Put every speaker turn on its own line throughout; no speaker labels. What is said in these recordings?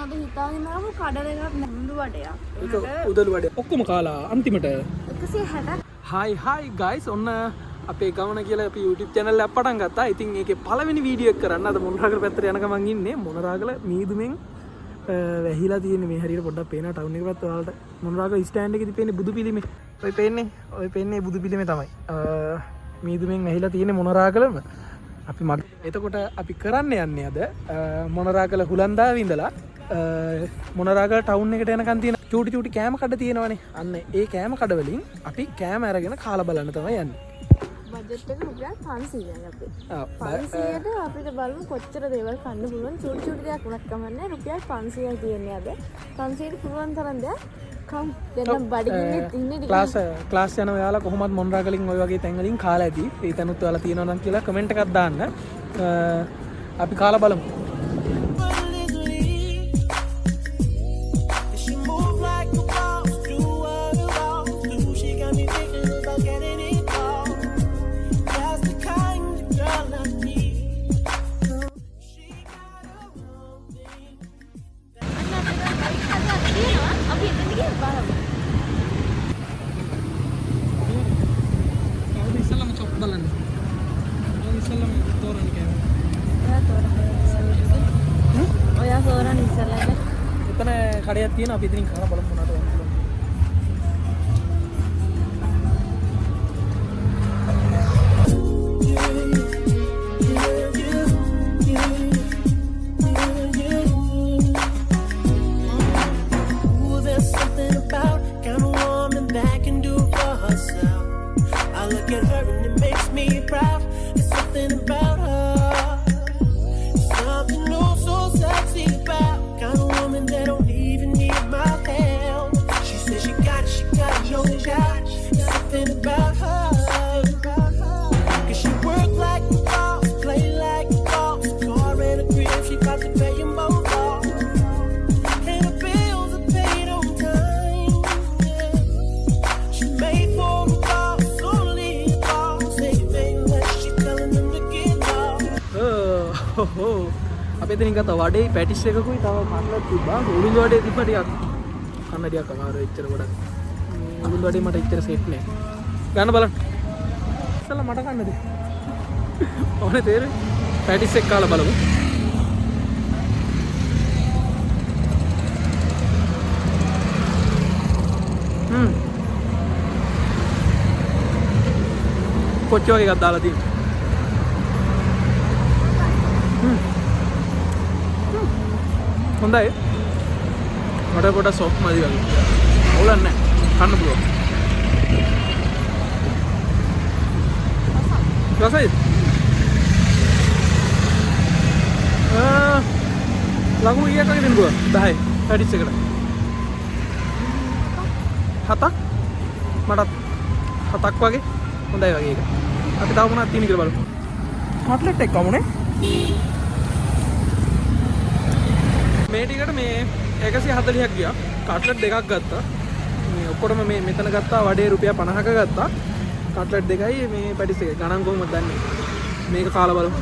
අද හිතාගෙන ආව කඩල එකක් මුඳු වඩයක්.
උදළු වඩේ ඔක්කොම කාලා අන්තිමට
160.
හයි ගයිස් ඔන්න අපේ ගමන කියලා අපි YouTube channel එක පටන් ගත්තා. ඉතින් ඒකේ පළවෙනි වීඩියෝ එක කරන්න අද මොනරාගල පැත්තට යනකම් මං ඉන්නේ. මොනරාගල මීදුමෙන් වැහිලා තියෙන්නේ මේ හරියට පොඩ්ඩක් පේනවා ටවුන් එක පැත්ත ඔයාලට. මොනරාගල ස්ටෑන්ඩ් එකේදී පේන්නේ බුදු පිළිමේ. ඔය පේන්නේ බුදු පිළිමේ තමයි. මීදුමෙන් වැහිලා තියෙන්නේ මොනරාගලම. අපි එතකොට අපි කරන්න යන්නේ අද මොනරාගල හුලන්දාවේ ඉඳලා මොනරාගල ටවුන් එකට යනකම් තියෙන චූටි කෑම කඩ තියෙනවනේ. අන්න ඒ කෑම කඩ වලින් අපි කෑම අරගෙන කාලා බලන්න තමයි යන්නේ.
බජට් එක රුපියල් 500යි අපේ. 500ට අපිට බලමු කොච්චර දේවල් කන්න පුළුවන්. චූටි දෙයක් වුණත් කමන්නේ. රුපියල් 500යි තියෙන්නේ අද. 500ට පුළුවන් තරම් දෙයක් කම් දෙන්න බඩගින්නේ ඉන්නේ.
ක්ලාස් යන ඔයාලා කොහොමද මොනරාගලින් ওই වගේ තැන් වලින් කාලා ඇති. ඒ තැනුත් ඔයාලා තියෙනවා නම් කියලා කමෙන්ට් එකක් දාන්න. අපි කාලා බලමු. එතන කඩයක් තියෙනවා අපි ඉතින් කාලා බලමු මොනවද වුනේ. අපි එතනින් ගත්ත වඩේ පැටිස් එකකුයි තව කන්නක් තිබ්බා. උළුළු වඩේ තිබ්බා ටිකක්. කන්න ටිකක් අමාරුයි එච්චර ගොඩක්. උළුළු වඩේ මට එච්චර සෙට් නෑ. ගන්න බලන්න. ඉතල මට කන්න දෙන්න. ඕනේ තේරෙන්නේ? පැටිස් එක කාලා බලමු. කොච්චර වගේ එකක් දාලා තියෙනවා. හොඳයි. මට පොඩ සොෆ්ට් මදි වගේ. අවුලක් නැහැ. කන්න පුළුවන්. රසයි. ලඝු ඊයක් වගේ දෙන්න පුළුවන්. 10 පැටිස් එකට. 7ක් මටත් 7ක් වගේ හොඳයි වගේ එක. අපි තව මොනවද තියෙන්නේ කියලා බලමු. කට්ලට් එක කමුනේ. මේ ටිකට මේ 140ක් ගියා. කට්ලට් දෙකක් ගත්තා. මේ ඔක්කොටම මේ මෙතන ගත්තා වඩේ රුපියල් 50ක ගත්තා. කට්ලට් දෙකයි මේ පැටිස් එකයි. ගණන් කොහොමද දන්නේ? මේක කාලා බලමු.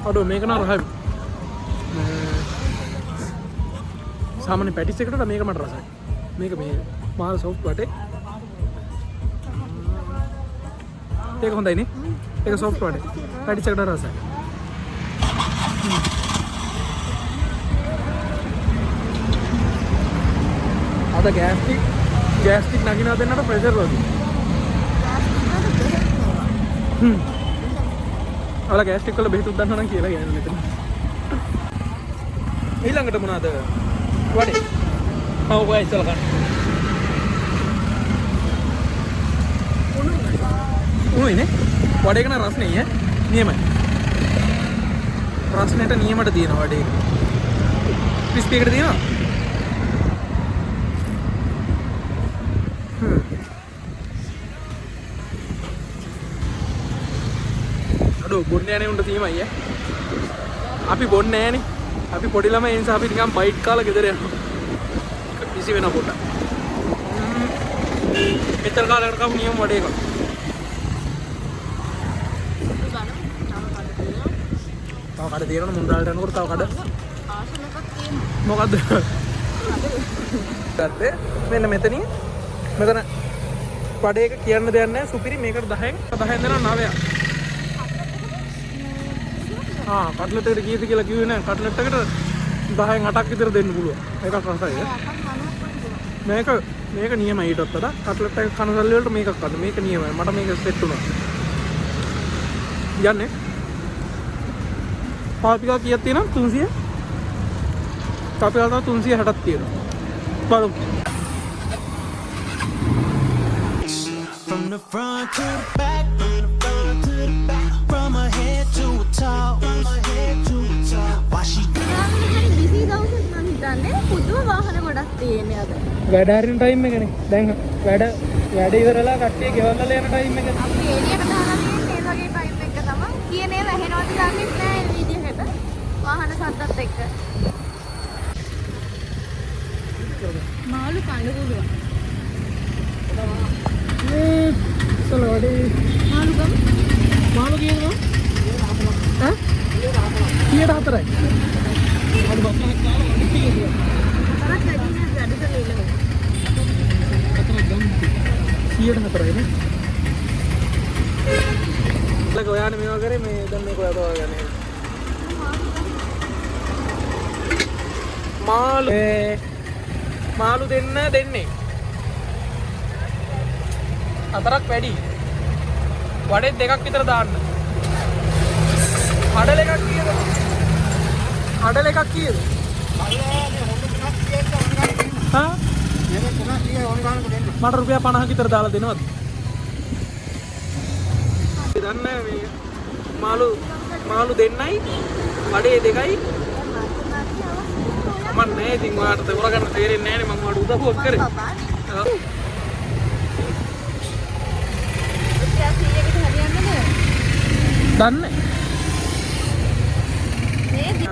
අඩෝ මේක නා රහයි. සාමාන්‍ය පැටිස් එකට මේක මට රසයි. මේක මේ මාල් සොෆ්ට් වටේ. ඒක හොඳයි නේ? ඒක සොෆ්ට් වටේ. පැටිස් එකට රසයි. අද ගෑස්ටික් නගිනවා දෙන්නට ප්‍රෙෂර් වගේ. ඔයාලා ගෑස්ටික් වල බෙහෙතුත් දන්නවා නම් කියලා කියන්න මෙතන. ඊළඟට මොනවද? වඩේ. ඔව් ඔය ඉස්සලා ගන්න. උණුයිනේ. වඩේක න රස නෙයි ඈ. නියමයි. රස්නෙට නියමට තියෙනවා වඩේ. ක්‍රිස්පි එකට තියෙනවා. අඩෝ බොන්නේ නැහැ උන්ට තීමයි ඈ. අපි බොන්නේ නැහනේ. අපි පොඩි ළමයි ඒ නිසා අපි නිකන් බයිට් කාලා ගෙදර යනවා. කිසි වෙන පොඩ. මෙතන කාලයකට කම් නියම වඩේ එක. තව කඩ තියෙනවා මුන්දාලට යනකොට තව කඩ
ආසනකක් තියෙනවා.
මොකද්ද? ගත්තේ මෙන්න මෙතනින් මෙතන වඩේ එක කියන්න දෙයක් නැහැ සුපිරි මේකට 10න් දෙනවා 9ක්. කට්ලට් එකට කීයද කියලා කිව්වේ නැහැ. කට්ලට් එකට 10න් 8ක් විතර දෙන්න පුළුවන්. එකක් රසයි. මේක නියමයි ඊටත් වඩා. කට්ලට් එක කන සල්ලි වලට මේකක් ගන්න. මේක නියමයි. මට මේක සෙට් වුණා. යන්නේ. පාපිකා කීයක් තියෙනවද? 300. පාපිකා තව 360ක් තියෙනවා. බලමු.
From the front to the back, from her head to her toe, why she
busy දවසක් මම හිතන්නේ පුදුම වාහන ගොඩක් තියෙන්නේ අද.
වැඩ හරින ටයිම් එකනේ. දැන් වැඩ ඉවරලා කට්ටිය ගෙවල් වල යන ටයිම් එක.
අපි එළියට දාලා තියෙන්නේ ඒ වගේ ටයිම් එක තමයි. කියන්නේ වැහෙනවද දන්නේ නැහැ මේ විදිහට. වාහන සද්දත් එක්ක. මාළු කන්න පුළුවන්.
සලෝඩේ
මාළු ගම.
මාළු කියනවා. ඈ? 104යි. අද බස් එකක් දාලා වඩේ තියෙනවා.
තරක් වැඩි නෑ වැඩ කරලා ඉන්න.
කතරක් ගම් 104යි නේ. ලක ඔයානේ මේවා කරේ මේ දැන් මේක ඔයා තවා ගන්න. මාළු දෙන්නේ. හතරක් වැඩි. වඩේ දෙකක් විතර දාන්න. කඩල එකක් කීයද? හා? මට රුපියල් 50ක් විතර දාලා දෙනවද? දන්නේ මේ මාළු දෙන්නයි වඩේ දෙකයි මම නෑ ඉතින් ඔයාලට තෝරගන්න තේරෙන්නේ නෑනේ මම ඔයාලට උදව්වක් කරේ. දන්නේ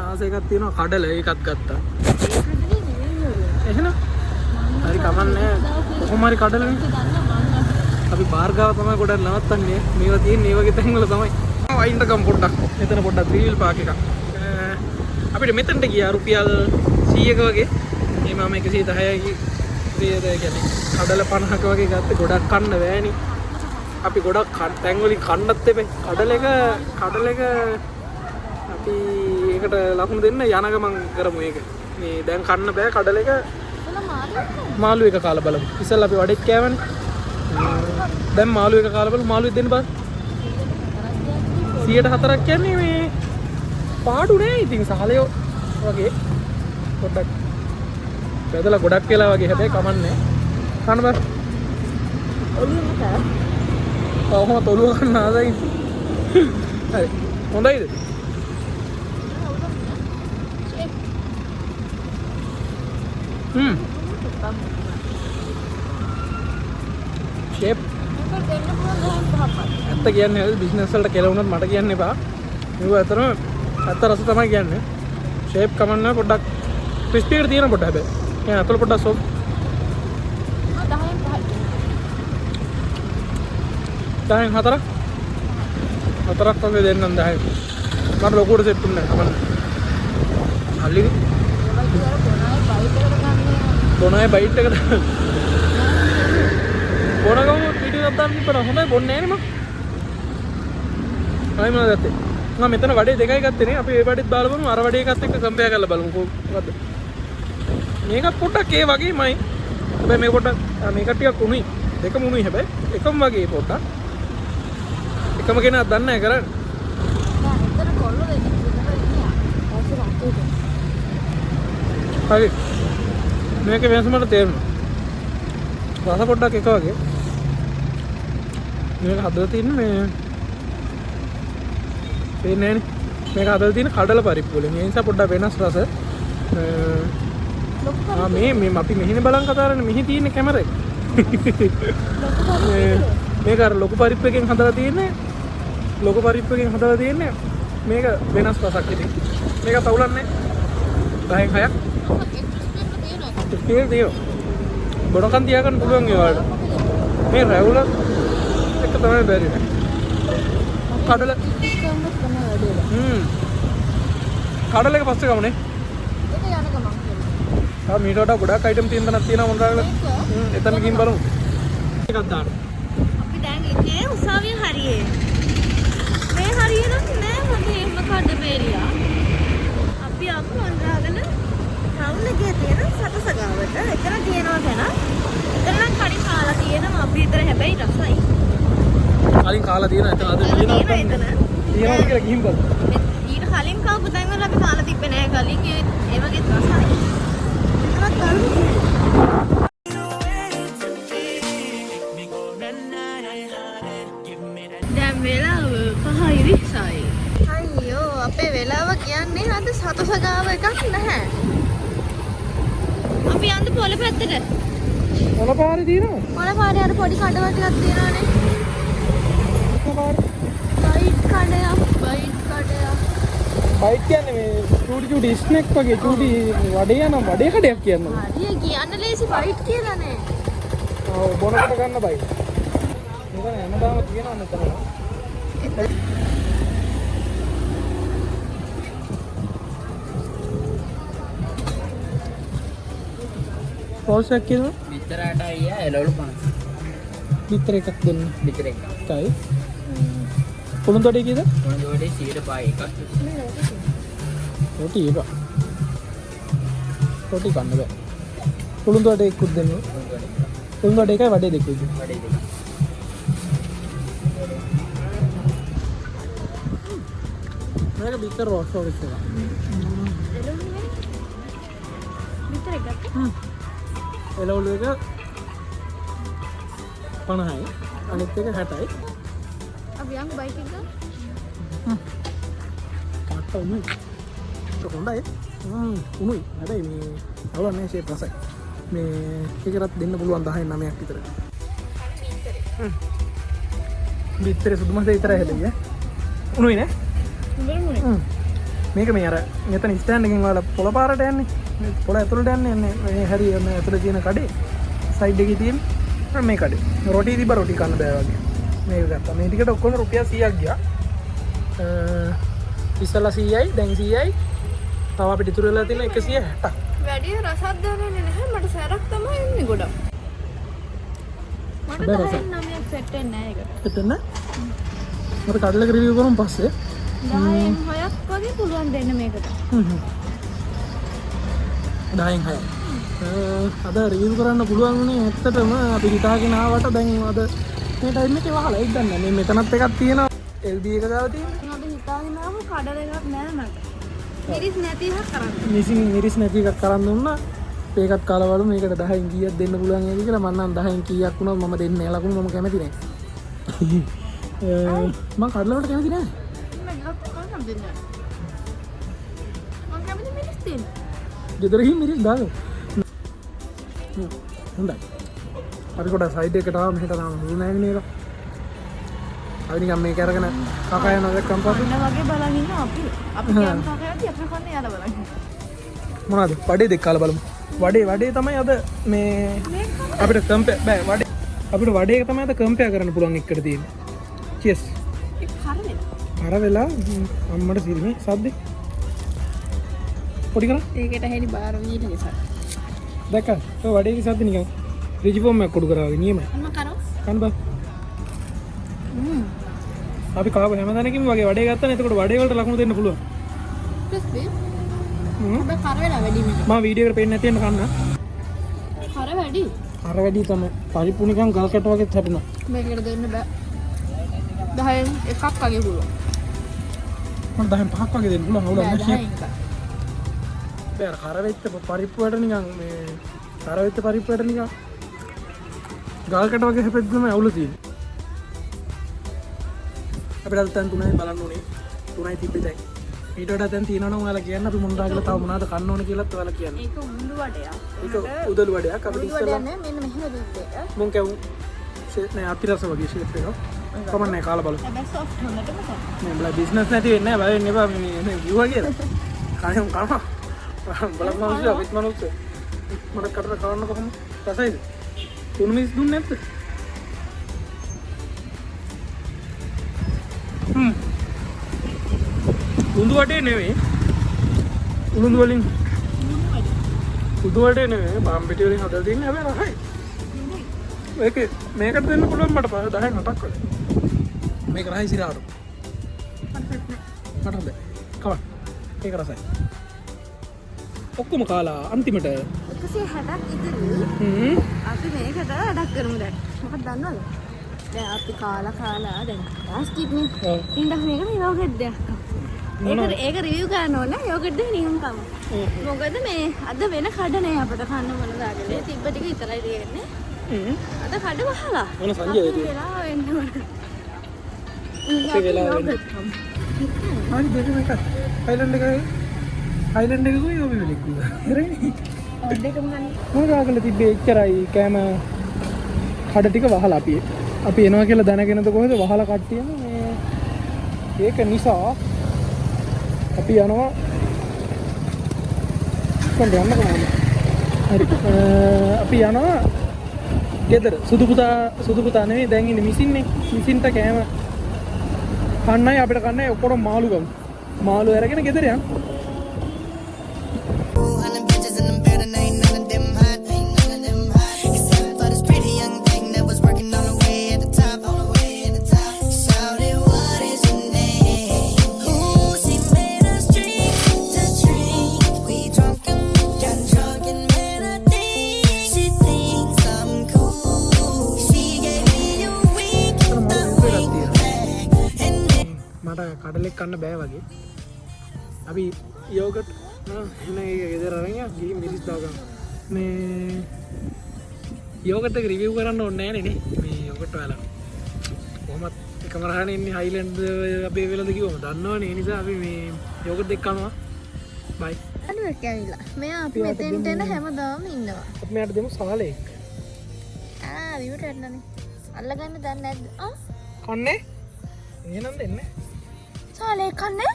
ආස එකක් තියෙනවා කඩල ඒකත් ගත්තා. එහෙනම් හරි කමන්නේ කොහොම හරි කඩලනේ. අපි බාර්ගාව තමයි ගොඩක් නවත්තන්නේ. මේවා තියෙන්නේ මේ වගේ තැන් වල තමයි. වයින්ට ගම් පොඩ්ඩක්. මෙතන පොඩ්ඩක් ත්‍රිවිල් පාක් එකක්. අපිට මෙතනට ගියා රුපියල් 100ක වගේ. මේ මම 110යි ප්‍රියද කියන්නේ කඩල 50ක වගේ ගත්තේ ගොඩක් කන්න බෑනේ. අපි ගොඩක් තැන් වලින් කන්නත් එපේ. කඩල එක අපි ඒකට ලකුණු දෙන්න යන ගමන් කරමු ඒක. මේ දැන් කන්න බෑ කඩල එක. මාළු එක කාලා බලමු. ඉතින් අපි වඩෙක් කෑවනේ. දැන් මාළු එක කාලා බලමු. මාළුවෙක් දෙන්න බෑ. 104ක් කියන්නේ මේ පාඩු නෑ ඉතින් සහලයෝ වගේ පොඩ්ඩක් බෙදලා ගොඩක් කියලා වගේ හැබැයි කමන්නේ. කන්න බෑ.
ඔලියම කෑ.
කොහොම තොලුව ගන්න ආසයි. හරි. හොඳයිද? ෂේප් ඇත්ත කියන්නේ බිස්නස් වලට කියලා වුණත් මට කියන්න එපා. මේක ඇත්තටම ඇත්ත රස තමයි කියන්නේ. ෂේප් කමන්න පොඩ්ඩක් ක්‍රිස්පි එකට තියෙන පොඩ්ඩක් හැබැයි. එහෙනම් අතල පොඩ්ඩක් සොප්. 10න් 4ක් වගේ දෙන්නම් 10න්. මට ලොකුවට සෙට් වුණා නැහැ. හල්ලිනේ. බොනයි බයිට් එකට. බොනගම වීඩියෝ එකක් දාන්න ඉපර හොඳයි බොන්නේ නැහැ නේ මම. අය මොනවද ගත්තේ? මම මෙතන වඩේ දෙකයි ගත්තේ නේ. අපි ඒ වඩේත් දාලා බලමු. අර වඩේ එකත් එක්ක කම්පෙයාර් කරලා බලමු මොකද්ද. මේක පොඩ්ඩක් ඒ වගේමයි. හැබැයි මේ පොඩ්ඩක් මේක ටිකක් උණුයි. දෙකම උණුයි හැබැයි. එකම වගේ පොඩ්ඩක්. එකම කෙනා දන්නේ නැහැ කරන්නේ. හරි. මේක වෙනස මට තේරුණා. රස පොඩ්ඩක් එක වගේ. මේක හදලා තියෙන්නේ මේ පේන්නේ නෑනේ. මේක හදලා තියෙන කඩල පරිප්පු වලින්. ඒ නිසා පොඩ්ඩක් වෙනස් රස. මේ අපි මෙහිනේ බලන් කතා කරන්නේ. මෙහි තියෙන කැමරා එක. මේක අර ලොකු පරිප්පුවකින් හදලා තියෙන්නේ. මේක වෙනස් රසක් ඉතින්. මේක තවුලන්නේ 10න් 6ක්. ඒක දියෝ. බොනකන් තියාගන්න පුළුවන් ඒ වලට. මේ රැවුල එක තමයි බැරි නේ. කඩල කඩල එක පස්සේ ගමනේ.
ඒක යන ගමන් කියලා.
ආ මීට වඩා ගොඩක් අයිටම් තියෙන තැනක් තියෙනවා මොනරාගල. එතන ගිහින් බලමු. එකක් දාන්න.
අපි දැන් ඉන්නේ උසාවිය හරියේ. මේ හරිය නම් නෑ මගේ එම්ම කඩ බේරියා. අපි අම්ම මොනරාගල ටවුන් එකේ තියෙන සතසගාවට එතන තියෙනවා තැන. එතන නම් කඩි කාලා තියෙනවා අපි විතර හැබැයි රසයි.
කලින් කාලා තියෙනවා එතන අද තියෙනවා
එතන.
තියෙනවා කියලා ගිහින් බලමු.
ඊට කලින් කාපු තැන් වල අපි කාලා තිබ්බේ නෑ කලින් ඒ වගේ රසයි. එතනත් බලමු. දැන් වෙලාව 5:20යි. අයියෝ අපේ වෙලාව කියන්නේ අද සතසගාව එකක් නැහැ. අපි යන්න පොළ පැත්තට.
මොන පාරේ තියෙනවද?
පොළ පාරේ අර පොඩි කඩවල් ටිකක් තියෙනවානේ. බයිට් කඩයක්.
බයිට් කියන්නේ මේ චූටි ස්නැක් වගේ චූටි වඩේ යන වඩේ කඩයක් කියන්නේ.
හරිය කියන්න ලේසි බයිට් කියලානේ.
ඔව් බොනකට ගන්න බයිට්. මේක හැමදාම තියෙනවා මෙතන. පොල්සක් කියනවා.
විතරට අයියා එළවලු 50.
විතර එකක් දෙන්න.
විතර එකක්.
එකයි. පොළොන් තොටේ කීයද?
මොන දෝඩේ 105 එකක්.
රොටි එක. රොටි කන්න බෑ. පොළොන් තොටේ එකක් දෙන්න. පොළොන් තොටේ එකයි වඩේ දෙකයි.
වඩේ දෙක.
මේක විතර රෝස් වගේ එක.
විතර එකක්.
එළවලු එක 50යි. අනිත් එක 60යි.
අපි යන් බයිට් එක ගන්න.
පාට උණුයි. ඒක හොඳයි. උණුයි. හැබැයි මේ අවුලන්නේ ෂේප් රසයි. මේ එකකට දෙන්න පුළුවන් 10න් 9ක් විතර. බිත්තරේ සුදු මත විතරයි හැදෙන්නේ. උණුයි නේ? මේක මේ අර මෙතන ස්ටෑන්ඩ් එකෙන් වල පොළ පාරට යන්නේ. මේ පොළ ඇතුළට යන්නේ මේ හරිය මේ ඇතුළේ තියෙන කඩේ සයිඩ් එකේ තියෙන මේ කඩේ. රොටි තිබ්බ රොටි කන්න බෑ වගේ. මේක ගත්තා. මේ ටිකට ඔක්කොම රුපියල් 100ක් ගියා. ඉස්සලා 100යි දැන් 100යි. තව අපිට ඉතුරු වෙලා තියෙන 160ක්.
වැඩි රසක් දැනෙන්නේ නැහැ මට සැරක් තමයි එන්නේ ගොඩක්. මට 10න් 9ක් සෙට් වෙන්නේ නැහැ ඒක.
එතන මට කඩලක රිවිව් කරමු පස්සේ.
10න් 6ක් වගේ පුළුවන් දෙන්න මේකට.
10න් 6. අද රිවිව් කරන්න පුළුවන් වුණේ ඇත්තටම අපි හිතාගෙන ආවට දැන් අද මේ ටයිම් එකේ වහලා ඒක ගන්න. මේ මෙතනත් එකක් තියෙනවා. LB එක දාලා තියෙනවා.
මම හිතාගෙන ආව කඩල එකක් නැහැ මට. මිරිස් නැති එකක් කරන්න.
මිරිස් නැති එකක් කරන් දුන්නා. ඒකත් කාලවලු මේකට 10න් කීයක් දෙන්න පුළුවන් ඒකද කියලා මම නම් 10න් කීයක් වුණත් මම දෙන්නේ නැහැ ලකුණු මම කැමති නැහැ. මම කඩල වලට කැමති නැහැ.
මම කැමති මිරිස් තියෙන.
ගෙදර ගිහින් මිරිස් දාගමු. හොඳයි. අපි කොට සයිඩ් එකට ආව මෙහෙට තාම මුළු නැහැ නේද? අපි නිකන් මේක අරගෙන කකා යනවා දැක්කම පස්සේ
අන්න වගේ බලන් ඉන්න අපි කියන් කකයන්දී අපි කන්නේ යාලා බලන්න.
මොනවද? වඩේ දෙක කාලා බලමු. වඩේ තමයි අද මේ අපිට කම්පෙයාර් බෑ වඩේ අපිට වඩේ එක තමයි අද කම්පෙයාර් කරන්න පුළුවන් එකට තියෙන්නේ. චීස්.
ඒක හරියට.
අර වෙලා අම්මට සිරිමේ සද්දේ. පොඩි කරා.
ඒකට හැරි බාර වීන නිසා.
දැක්කා. ඔය වඩේගේ සද්ද නිකන් රිජිෆෝම් එකක් කොඩු කරාගෙන නියමයි.
අන්න කරෝ.
කන්න බෑ. අපි කාව හැමදානකින් වගේ වඩේ ගත්තා නේ. එතකොට වඩේ වලට ලකුණු දෙන්න පුළුවන්.
ක්‍රිස්පි. ඔබ කර වෙලා වැඩි මේක.
මම වීඩියෝ එකට පේන්නේ නැති වෙන කන්න.
කර වැඩි.
අර වැඩි තමයි. පරිප්පු නිකන් ගල් කැට වගේ හැටෙනවා.
මේකට දෙන්න බෑ. 10න් එකක් වගේ පුළුවන්.
මම 10න් 5ක් වගේ දෙන්න පුළුවන්. අවුල නැහැ.
10න් එකක්.
බෑ අර කර වෙච්ච පරිප්පු වලට නිකන් මේ කර වෙච්ච පරිප්පු වලට නිකන් ගල් කැට වගේ හැපෙද්දි තමයි අවුල තියෙන්නේ. අපිට අද තැන් 3යි බලන්න ඕනේ. 3යි තිබ්බේ දැන්. ඊට වඩා දැන් තියෙනවා නම් ඔයාලා කියන්න අපි මොනවා කියලා තව මොනවද කන්න ඕනේ කියලාත් ඔයාලා කියන්න.
ඒක උණ්ඩු වඩයක්.
ඒක උදළු වඩයක් අපිට ඉස්සෙල්ලා
මෙන්න මෙහෙම දෙන්න එක.
මොන් කැවු නෑ අතිරස වගේ ෂේප් එකක්. කමන්න නෑ කාලා බලමු.
හැබැයි සොෆ්ට් හොන්නටම කරා.
මේ බලා බිස්නස් නැති වෙන්නේ නෑ බලන්න එපා මේ කිව්වා කියලා. කණම් කනවා. බලන්න මිනිස්සු අපිත් මිනිස්සු. මට කටට කවන්න කොහොමද? රසයිද? තුන් මිස් දුන්නේ නැද්ද? උඳු වඩේ නෙවෙයි. උළුඳු වලින් උඩු වලට නෙවෙයි බාම් පිටි වලින් හදලා තියෙන්නේ හැබැයි රහයි. මේක මේකට දෙන්න පුළුවන් මට 10න් 8ක් වගේ. මේක රහයි සිරාට. මට හොඳයි. කවන්න. ඒක රසයි. ඔක්කොම කාලා අන්තිමට
160ක් ඉතිරි. අපි මේකට වැඩක් කරමු දැන්. මොකක්ද දන්නවද? දැන් අපි කාලා දැන් ප්ලාස්ටික් නේ. ඉතින් මේකට යෝගට් දෙයක්. ඒක රිවිව් කරන්න ඕන යෝගට් දෙක නියම කම. මොකද මේ අද වෙන කඩ නෑ අපිට කන්න මොන දාගලේ තිබ්බ ටික විතරයි තියෙන්නේ. අද කඩ වහලා.
මොන සංජය ඒක.
වෙලා වෙන්න ඕන.
ඒක වෙලා වෙන්න. හරි දෙක මේක. අයිලන්ඩ් එකේ කොයි ඔබ වෙලෙක් කිව්වා. හරිනේ.
දෙකම ගන්න.
මොන දාගල තිබ්බේ එච්චරයි කෑම කඩ ටික වහලා අපි එනවා කියලා දැනගෙනද කොහෙද වහලා කට්ටියම මේ ඒක නිසා අපි යනවා කොහෙන්ද යන්න කොහොමද හරි අපි යනවා ගෙදර සුදු පුතා නෙවෙයි දැන් ඉන්නේ මිසින්ට කෑම කන්නයි අපිට කන්නයි ඔක්කොම මාළු අරගෙන ගෙදර යන්න කඩලෙක් කන්න බෑ වගේ අපි යෝගට් එන එක ගෙදර අරන් ගිහින් මිරිස් දාගමු මේ යෝගට් එක රිවිව් කරන්න ඕනේ නෑනේ නේ මේ යෝගට් වල කොහොමත් එකම රහනේ ඉන්නේ හයිලන්ඩ් අපේ වෙලද කිව්වම දන්නවනේ ඒ නිසා අපි මේ යෝගට් දෙක කනවා බයි
අනුවක් ඇවිල්ලා මෙයා අපි මෙතෙන්ට එන හැමදාම ඉන්නවා
අපි මෙයාට දෙමු සාලෙක්
රිවිව්ට එන්නනේ අල්ලගන්න දන්නේ නැද්ද
කන්නේ එහෙනම් දෙන්නේ
සාලේ කන්නේ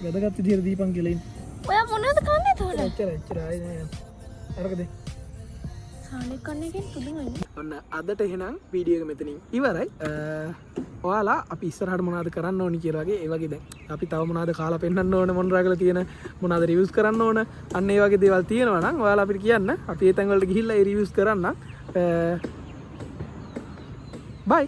වැදගත් විදියට දීපන් කියලා ඉන්නේ.
ඔයා මොනවද කන්නේ එතකොට?
එච්චර ආයි නෑ. අරක දෙන්න.
සාලේ කන්නේ කියන්නේ පුදුමයි.
ඔන්න අදට එහෙනම් වීඩියෝ එක මෙතනින් ඉවරයි. ඔයාලා අපි ඉස්සරහට මොනවද කරන්න ඕනි කියලා වගේ ඒ වගේ දැන් අපි තව මොනවද කාලා පෙන්නන්න ඕන මොනරාගල තියෙන මොනවද රිවිව්ස් කරන්න ඕන අන්න ඒ වගේ දේවල් තියෙනවා නම් ඔයාලා අපිට කියන්න. අපි ඒ තැන් වලට ගිහිල්ලා ඒ රිවිව්ස් කරන්න. බයි